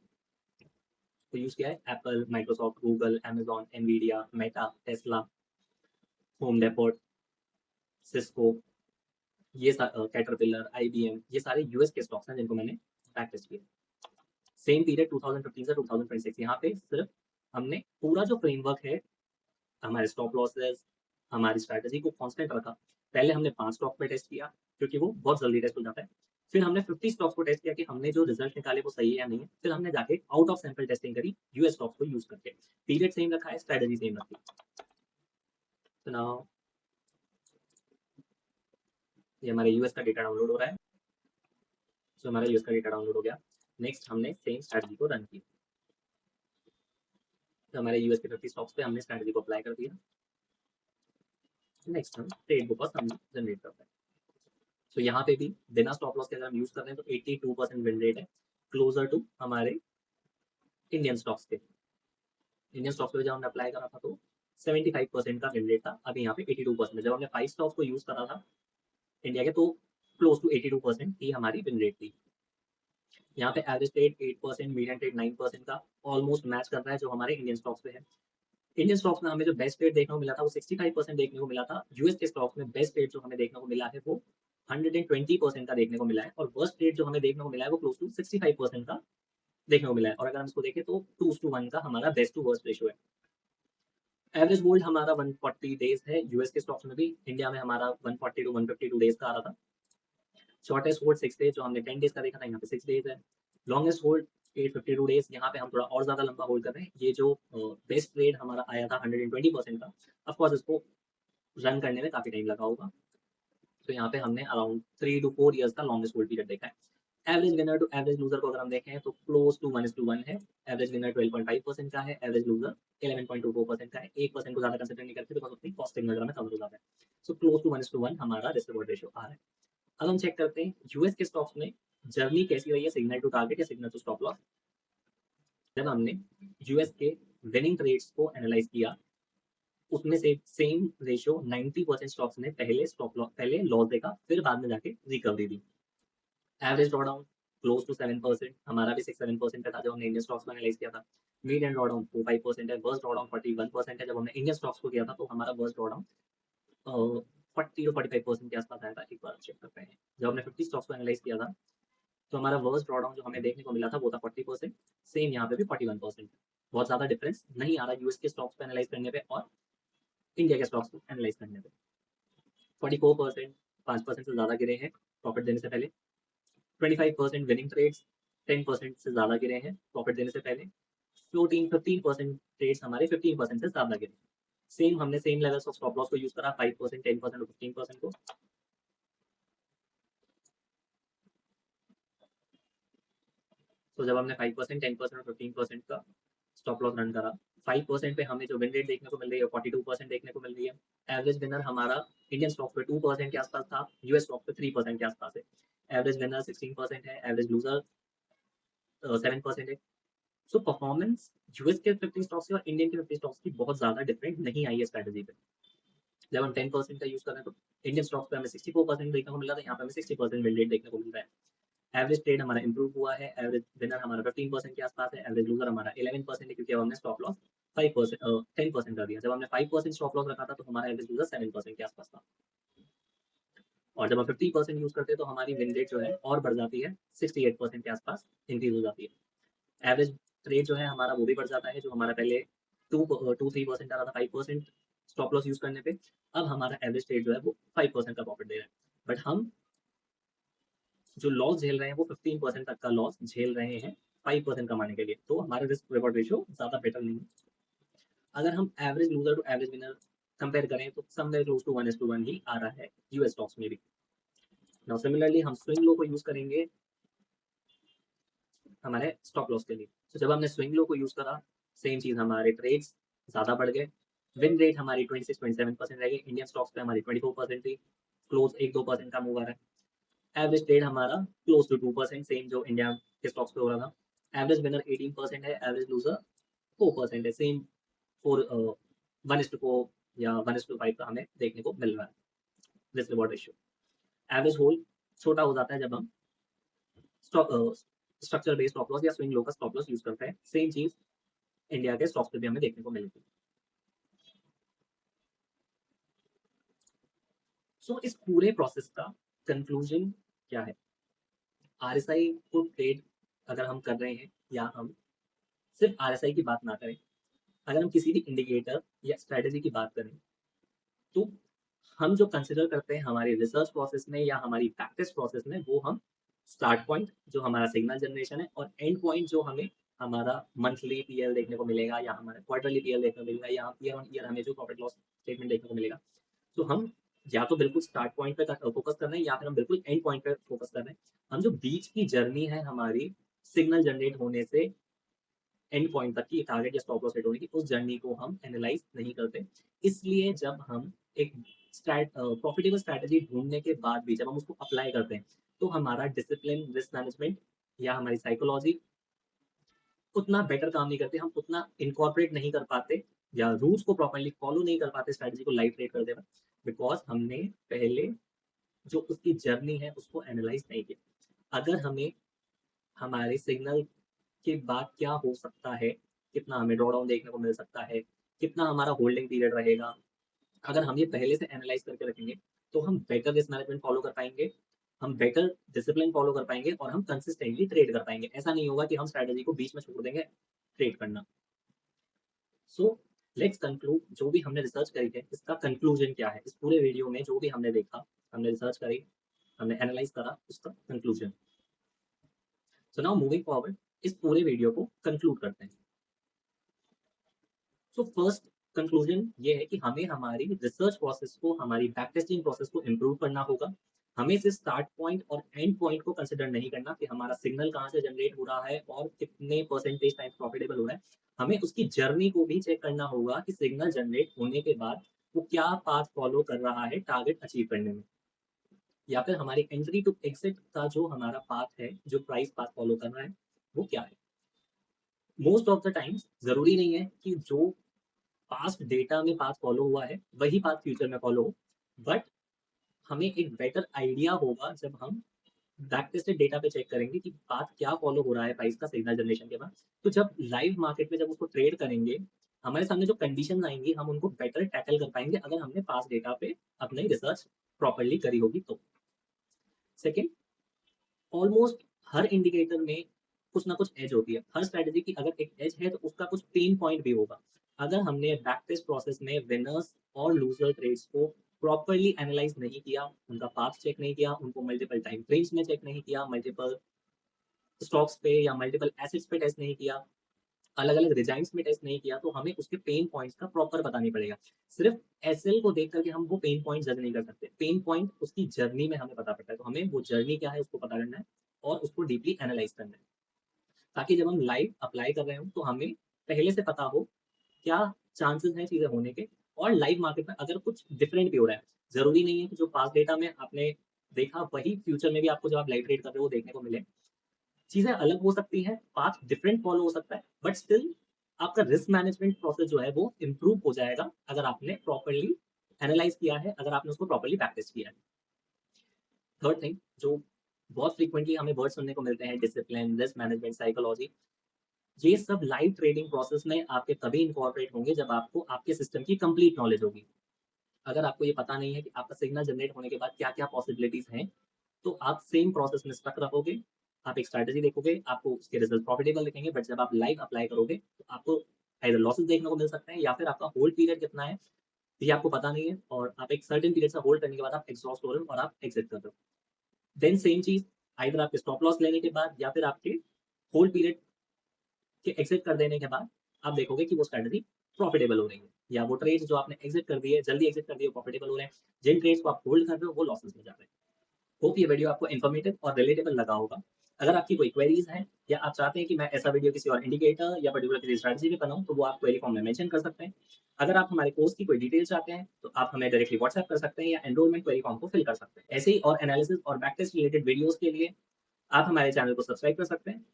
यूज किया है, Apple, Microsoft, Google, Amazon, Nvidia, Meta, Tesla, home deputy, Cisco, ये कैटरपिलर, आईबीएम, ये सारे यूएस के स्टॉक्स हैं जिनको मैंने प्रैक्टिस किया। सेम पीरियड 2015 से 2026, यहाँ पे सिर्फ हमने पूरा जो फ्रेमवर्क है, हमारे स्टॉप लॉसेस, हमारी स्ट्रैटेजी को कांस्टेंट रखा। पहले हमने 5 स्टॉक पे टेस्ट किया क्योंकि वो बहुत जल्दी टेस्ट हो जाता है, फिर हमने 50 स्टॉक्स को टेस्ट किया कि हमने जो रिजल्ट निकाले वो सही है या नहीं है, फिर हमने जाके आउट ऑफ सैंपल टेस्टिंग करी यूएस स्टॉक्स को यूज करके। पीरियड सेम रखा है, स्ट्रैटेजी सेम रखी। तो नाउ ये हमारे यूएस का डेटा डाउनलोड हो रहा है। सो हमारा यूएस का डेटा डाउनलोड हो गया। नेक्स्ट हमने सेम स्ट्रैटेजी को रन किया, तो हमारे यूएस के 50 स्टॉक्स पे हमने स्ट्रैटेजी को अप्लाई कर दिया। नेक्स्ट हम ट्रेड बुक और समरी जनरेट करते हैं। तो यहाँ पे भी बिना स्टॉप लॉस के अगर हम यूज कर रहे हैं तो 82% विन रेट है, क्लोजर टू हमारे इंडियन स्टॉक्स के। इंडियन स्टॉक्स पे जब हमने अप्लाई करा था तो 75% का विन रेट था, अभी यहाँ पे 82%। जब हमने 5 स्टॉक्स को यूज करा था इंडिया के तो क्लोज टू 82% की हमारी विन रेट थी। यहाँ पे एवरेज ट्रेड 8%, मीडियन ट्रेड 9% का ऑलमोस्ट मैच कर रहा है जो हमारे इंडियन स्टॉक्स पे है। इंडियन स्टॉक्स में हमें जो बेस्ट रेट देखने को मिला था वो 65% देखने को मिला था। यूएस के स्टॉक्स में बेस्ट रेट जो हमें देखने को मिला है वो 120% का देखने को मिला है, और वर्स्ट रेट जो हमें देखने को मिला है वो क्लोज टू 65% का देखने को मिला है। और अगर हम इसको देखें तो 2:1 का हमारा बेस्ट टू वर्स्ट रेशियो है। एवरेज होल्ड हमारा 140 डेज है यूएस के स्टॉक्स में भी, इंडिया में हमारा 140 टू 152 डेज का आ रहा था। शॉर्टेस्ट होल्ड 6 डेज जो हमने 10 डेज का देखा था, यहाँ पे 6 डेज है। लॉन्गेस्ट होल्ड 852 डेज, यहाँ पे हम थोड़ा और ज्यादा लंबा होल्ड कर रहे हैं। ये जो बेस्ट ट्रेड हमारा आया था 120% का, ऑफकोर्स इसको रन करने में काफी टाइम लगा होगा, तो यहाँ पे हमने अराउंड 3 to 4 ईयर्स का लॉन्गेस्ट होल्ड पीरियड देखा है। Average winner to average loser को अगर हम देखें तो क्लोज टू 1:1 है। एवरेज विनर 12.5% का है, एवरेज लूजर 11.24% का है। 1% को ज्यादा कंसिडर नहीं करते बिकॉज अपनी कॉस्टिंग वगैरह में कम हो जाता है। सो क्लोज टू 1:1 हमारा रिस्क रिवॉर्ड रेशियो आ रहा है। अब हम चेक करते हैं यूएस के स्टॉक्स में जर्नी कैसी रही है, सिग्नल टू टारगेट या सिग्नल टू स्टॉप लॉस। जब हमने यूएस के विनिंग ट्रेड्स को एनालाइज किया, उसमें से सेम रेशियो 90% स्टॉक्स ने पहले लॉस देखा, फिर बाद में जाके रिकवरी दी। एवरेज ड्रॉडाउन क्लोज टू 7%, हमारा भी 6-7% का था जब हमने इंडियन स्टॉक्स को एनालाइज किया था। मीडियन ड्रॉडाउन 4-5% है, वर्स्ट ड्रॉडाउन 41% है। जब हमने इंडियन स्टॉक्स को किया था तो हमारा वर्स्ट ड्रॉडाउन 40 to 45% के आसपास आया था। एक बार चेक करते हैं, जब हमने 50 स्टॉक्स को एनालाइज किया था तो हमारा वर्स्ट ड्रॉडाउन जो हमें देखने को मिला था वो था 40%। सेम यहाँ पे भी 41%। बहुत ज्यादा डिफरेंस नहीं आ रहा यूएस के स्टॉक्स को एनालाइज करने पे और इंडिया के स्टॉक्स को एनालाइज करने पे। 44% 5% से ज्यादा गिरे हैं प्रॉफिट देने से पहले। 25% विनिंग ट्रेड्स 10% से ज्यादा गिरे हैं प्रॉफिट देने से पहले। 15% ट्रेड्स हमारे 15% से ज्यादा गिरे। सेम हमने same levels of stop loss को यूज करा, 5%, 10% और 15% को। तो जब हमने 5%, 10% और 15% का स्टॉप लॉस रन करा, 5% पे हमें जो विन रेट देखने को मिल रही है 42% देखने को मिल रही है। एवरेज विनर हमारा इंडियन स्टॉक पे 2% के आसपास था, यूएस स्टॉक पे 3% के आसपास है। एवरेज विनर 16% है, एवरेज लूजर 7% है। सो परफॉर्मेंस यूएस के 50 स्टॉक्स की और इंडियन के 50 स्टॉक्स की बहुत ज्यादा डिफरेंट नहीं आई है स्ट्रेटेजी पे। जब हम 10% का यूज कर रहे हैं तो इंडियन स्टॉक्स पे हमें 64% देखने को मिल रहा था, यहाँ पे हमें 60% विन रेट देखने को मिल रहा है। एवरेज ट्रेड हमारा इंप्रूव हुआ है, एवरेज विनर हमारा 15% के आसपास है, एवरेज लूजर हमारा 11% है, क्योंकि अब हमने स्टॉप लॉस 5% 10% कर दिया। जब हमने 5% स्टॉप लॉस रखा था तो हमारा एवरेज लूजर 7% के आसपास था। और जब हम 50% यूज करते हैं तो हमारी विन रेट जो है और बढ़ जाती है, 68% के आसपास इंक्रीज हो जाती है। एवरेज ट्रेड जो है हमारा वो भी बढ़ जाता है, जो हमारा पहले 2-3% आ रहा था 5% स्टॉप लॉस यूज करने पे, अब हमारा एवरेज ट्रेड जो है वो 5% का प्रॉफिट दे रहा है। बट हम जो लॉस झेल रहे हैं वो 15% तक का लॉस झेल रहे हैं 5% कमाने के लिए, तो हमारा रिस्क रिवॉर्ड रेशियो ज्यादा बेटर नहीं है। अगर हम average loser to average winner compare करें तो समवेयर क्लोज टू 1:1 ही आ रहा है यूएस स्टॉक्स में भी। नाउ सिमिलरली हम स्विंग लो को यूज करेंगे हमारे स्टॉप लॉस के लिए। तो जब हमने स्विंग लो को यूज करा, सेम चीज, हमारे ट्रेड्स ज्यादा बढ़ गए। विन रेट हमारी 26-27% रह गई, इंडियन स्टॉक्स पे हमारी 24% थी, क्लोज 1-2% का मूव आ रहा है। एवरेज ट्रेड हमारा क्लोज टू 2%, सेम जो इंडिया के स्टॉक्स पे हो रहा था। एवरेज विनर 18% है, एवरेज लूजर 4% है, सेम 1:4 या 1:5 का हमें देखने को मिल रहा है risk reward ratio. Average hold छोटा हो जाता है जब हम स्ट्रक्चर बेस्ड स्टॉप लॉस या स्विंग लो का स्टॉप लॉस यूज करते हैं। सेम चीज इंडिया के स्टॉक्स पे भी हमें देखने को मिलेगी। सो इस पूरे प्रोसेस का कंक्लूजन क्या है? आरएसआई को ट्रेड अगर हम कर रहे हैं, या हम सिर्फ आरएसआई की बात ना करें, अगर हम किसी भी इंडिकेटर या स्ट्रेटेजी की बात करें, तो हम जो कंसिडर करते हैं हमारी रिसर्च प्रोसेस में या हमारी प्रैक्टिस प्रोसेस में, वो हम स्टार्ट पॉइंट जो हमारा सिग्नल जनरेशन है और एंड पॉइंट जो हमें हमारा मंथली पीएल देखने को मिलेगा या हमारा क्वार्टरली पीएल देखने को मिलेगा या ईयर ऑन ईयर हमें जो प्रॉफिट लॉस स्टेटमेंट देखने को मिलेगा, तो हम या तो बिल्कुल स्टार्ट पॉइंट पे फोकस कर रहे हैं या फिर हम बिल्कुल एंड पॉइंट पे फोकस कर रहे हैं। हम जो बीच की जर्नी है हमारी सिग्नल जनरेट होने से एंड पॉइंट तक की टारगेट या स्टॉप लॉस सेट होने की, उस जर्नी को हम एनालाइज नहीं करते। इसलिए जब हम एक प्रॉफिटेबल स्ट्रैटेजी ढूंढने के बाद भी जब हम उसको अप्लाई करते हैं तो हमारा डिसिप्लिन, रिस्क मैनेजमेंट या हमारी साइकोलॉजी उतना बेटर काम नहीं करते, हम उतना इनकॉर्पोरेट नहीं कर पाते या रूल्स को प्रॉपरली फॉलो नहीं कर पाते स्ट्रेटजी को लाइव ट्रेड करते वक्त, बिकॉज हमने पहले जो उसकी जर्नी है उसको एनालाइज नहीं किया। अगर हमें हमारे सिग्नल के बाद क्या हो सकता है, कितना हमें ड्रॉडाउन देखने को मिल सकता है, कितना हमारा होल्डिंग पीरियड रहेगा, अगर हम ये पहले से एनालाइज करके रखेंगे तो हम बेटर रिस्क मैनेजमेंट फॉलो कर पाएंगे, हम बेटर डिसिप्लिन फॉलो कर पाएंगे और हम कंसिस्टेंटली ट्रेड कर पाएंगे। ऐसा नहीं होगा कि हम स्ट्रेटजी को बीच में छोड़ देंगे ट्रेड करना। सो लेट्स कंक्लूड, जो भी हमने रिसर्च करी है इसका कंक्लूजन क्या है, इस पूरे वीडियो में जो भी हमने देखा, हमने रिसर्च करी, हमने एनालाइज करा, उसका कंक्लूजन। सो नाउ मूविंग फॉरवर्ड, इस पूरे वीडियो को कंक्लूड करते हैं। सो फर्स्ट कंक्लूजन ये है कि हमें हमारी रिसर्च प्रोसेस को, हमारी बैक टेस्टिंग प्रोसेस को इम्प्रूव करना होगा। हमें सिर्फ स्टार्ट पॉइंट और एंड पॉइंट को कंसिडर नहीं करना कि हमारा सिग्नल कहाँ से जनरेट हो रहा है और कितने परसेंटेज टाइम प्रॉफिटेबल हो रहा है। हमें उसकी जर्नी को भी चेक करना होगा कि सिग्नल जनरेट होने के बाद वो क्या पाथ फॉलो कर रहा है टारगेट अचीव करने में, या फिर हमारी एंट्री टू एग्जिट का जो हमारा पाथ है, जो प्राइस पाथ फॉलो कर रहा है, वो क्या है। मोस्ट ऑफ द टाइम्स जरूरी नहीं है कि जो पास्ट डेटा में पाथ फॉलो हुआ है वही पाथ फ्यूचर में फॉलो हो, बट हमें एक बेटर आइडिया होगा जब हम बैक टेस्टेड डेटा पे चेक करेंगे कि पाथ क्या फॉलो हो रहा है प्राइस का सिग्नल जनरेशन के बाद। तो जब लाइव मार्केट में जब उसको ट्रेड करेंगे, हमारे सामने जो कंडीशन आएंगी हम उनको बेटर टैकल कर पाएंगे अगर हमने पास्ट डेटा पे अपनी रिसर्च प्रॉपरली करी होगी तो। सेकेंड, ऑलमोस्ट हर इंडिकेटर में कुछ ना कुछ एज होती है, हर स्ट्रेटेजी की अगर एक एज है तो उसका कुछ पेन पॉइंट भी होगा। अगर हमने बैक टेस्ट प्रोसेस में विनर्स और लूजर ट्रेड्स को प्रॉपरली एनालाइज नहीं किया, उनका पाथ चेक नहीं किया, उनको मल्टीपल टाइम फ्रेम्स में चेक नहीं किया, मल्टीपल स्टॉक्स पे या मल्टीपल एसेट्स पे टेस्ट नहीं किया, अलग अलग रिजाइन्स में टेस्ट नहीं किया, तो हमें उसके पेन पॉइंट्स का प्रॉपर बताना पड़ेगा। सिर्फ एसएल को देख करके हम वो पेन पॉइंट जज नहीं कर सकते, पेन पॉइंट उसकी जर्नी में हमें पता पड़ता है, तो हमें वो जर्नी क्या है उसको पता करना है और उसको डीपली एनालाइज करना है, ताकि जब हम लाइव अप्लाई कर रहे हो तो हमें पहले से पता हो क्या चांसेस हैं चीजें होने के। और लाइव मार्केट में अगर कुछ डिफरेंट भी हो रहा है, जरूरी नहीं है कि जो पास डेटा में आपने देखा वही फ्यूचर में भी आपको जब आप लाइव ट्रेड कर रहे हो देखने को मिले। चीजें अलग हो सकती हैं, पाथ डिफरेंट फॉलो हो सकता है, बट स्टिल आपका रिस्क मैनेजमेंट प्रोसेस जो है वो इम्प्रूव हो जाएगा अगर आपने प्रॉपरली एनालाइज किया है, अगर आपने उसको प्रॉपरली प्रैक्टिस किया है। थर्ड थिंग, जो बहुत फ्रीक्वेंटली हमें वर्ड सुनने को मिलते हैं, डिसिप्लिन, रिस्क मैनेजमेंट, साइकोलॉजी, ये सब लाइव ट्रेडिंग प्रोसेस में आपके तभी इनकॉर्पोरेट होंगे जब आपको आपके सिस्टम की कंप्लीट नॉलेज होगी। अगर आपको ये पता नहीं है कि आपका सिग्नल जनरेट होने के बाद क्या क्या पॉसिबिलिटीज हैं, तो आप सेम प्रोसेस में स्टक रहोगे। आप एक स्ट्रैटेजी देखोगे, आपको उसके रिजल्ट प्रॉफिटेबल दिखेंगे, बट जब आप लाइव अप्लाई करोगे तो आपको आइदर लॉसेस देखने को मिल सकते हैं या फिर आपका होल्ड पीरियड कितना है ये आपको पता नहीं है, और आप एक सर्टेन पीरियड से होल्ड करने के बाद आप एग्जॉस्ट हो रहे हो और आप एग्जिट कर रहे हो। देन सेम चीज, आइदर आपके स्टॉप लॉस लेने के बाद या फिर आपके होल्ड पीरियड के एग्जिट कर देने के बाद आप देखोगे कि वो स्ट्रैटेजी प्रॉफिटेबल हो रही है, या वो ट्रेड्स जो आपने एग्जिट कर दिए, जल्दी एग्जिट कर दिए, प्रॉफिटेबल हो रहे हैं। जिन ट्रेड्स को आप होल्ड कर रहे हो वो लॉसेस में जा रहे हैं। होप ये वीडियो आपको इन्फॉर्मेटिव और रिलेटेबल लगा होगा। अगर आपकी कोई क्वेरीज हैं या आप चाहते हैं कि मैं ऐसा वीडियो किसी और इंडिकेटर या पर्टिकुलर किसी स्ट्रैटेजी पे बनाऊं, तो वो आप क्वेरी फॉर्म में मेंशन कर सकते हैं। अगर आप हमारे कोर्स की कोई डिटेल चाहते हैं तो आप हमें डायरेक्टली व्हाट्सएप कर सकते हैं या एनरोलमेंट क्वेरी फॉर्म को फिल कर सकते हैं। ऐसे ही और एनालिसिस और बैक टेस्ट रिलेटेड वीडियोस के लिए आप हमारे चैनल को सब्सक्राइब कर सकते हैं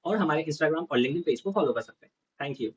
और हमारे इंस्टाग्राम और लिंक्डइन पेज को फॉलो कर सकते हैं। Thank you.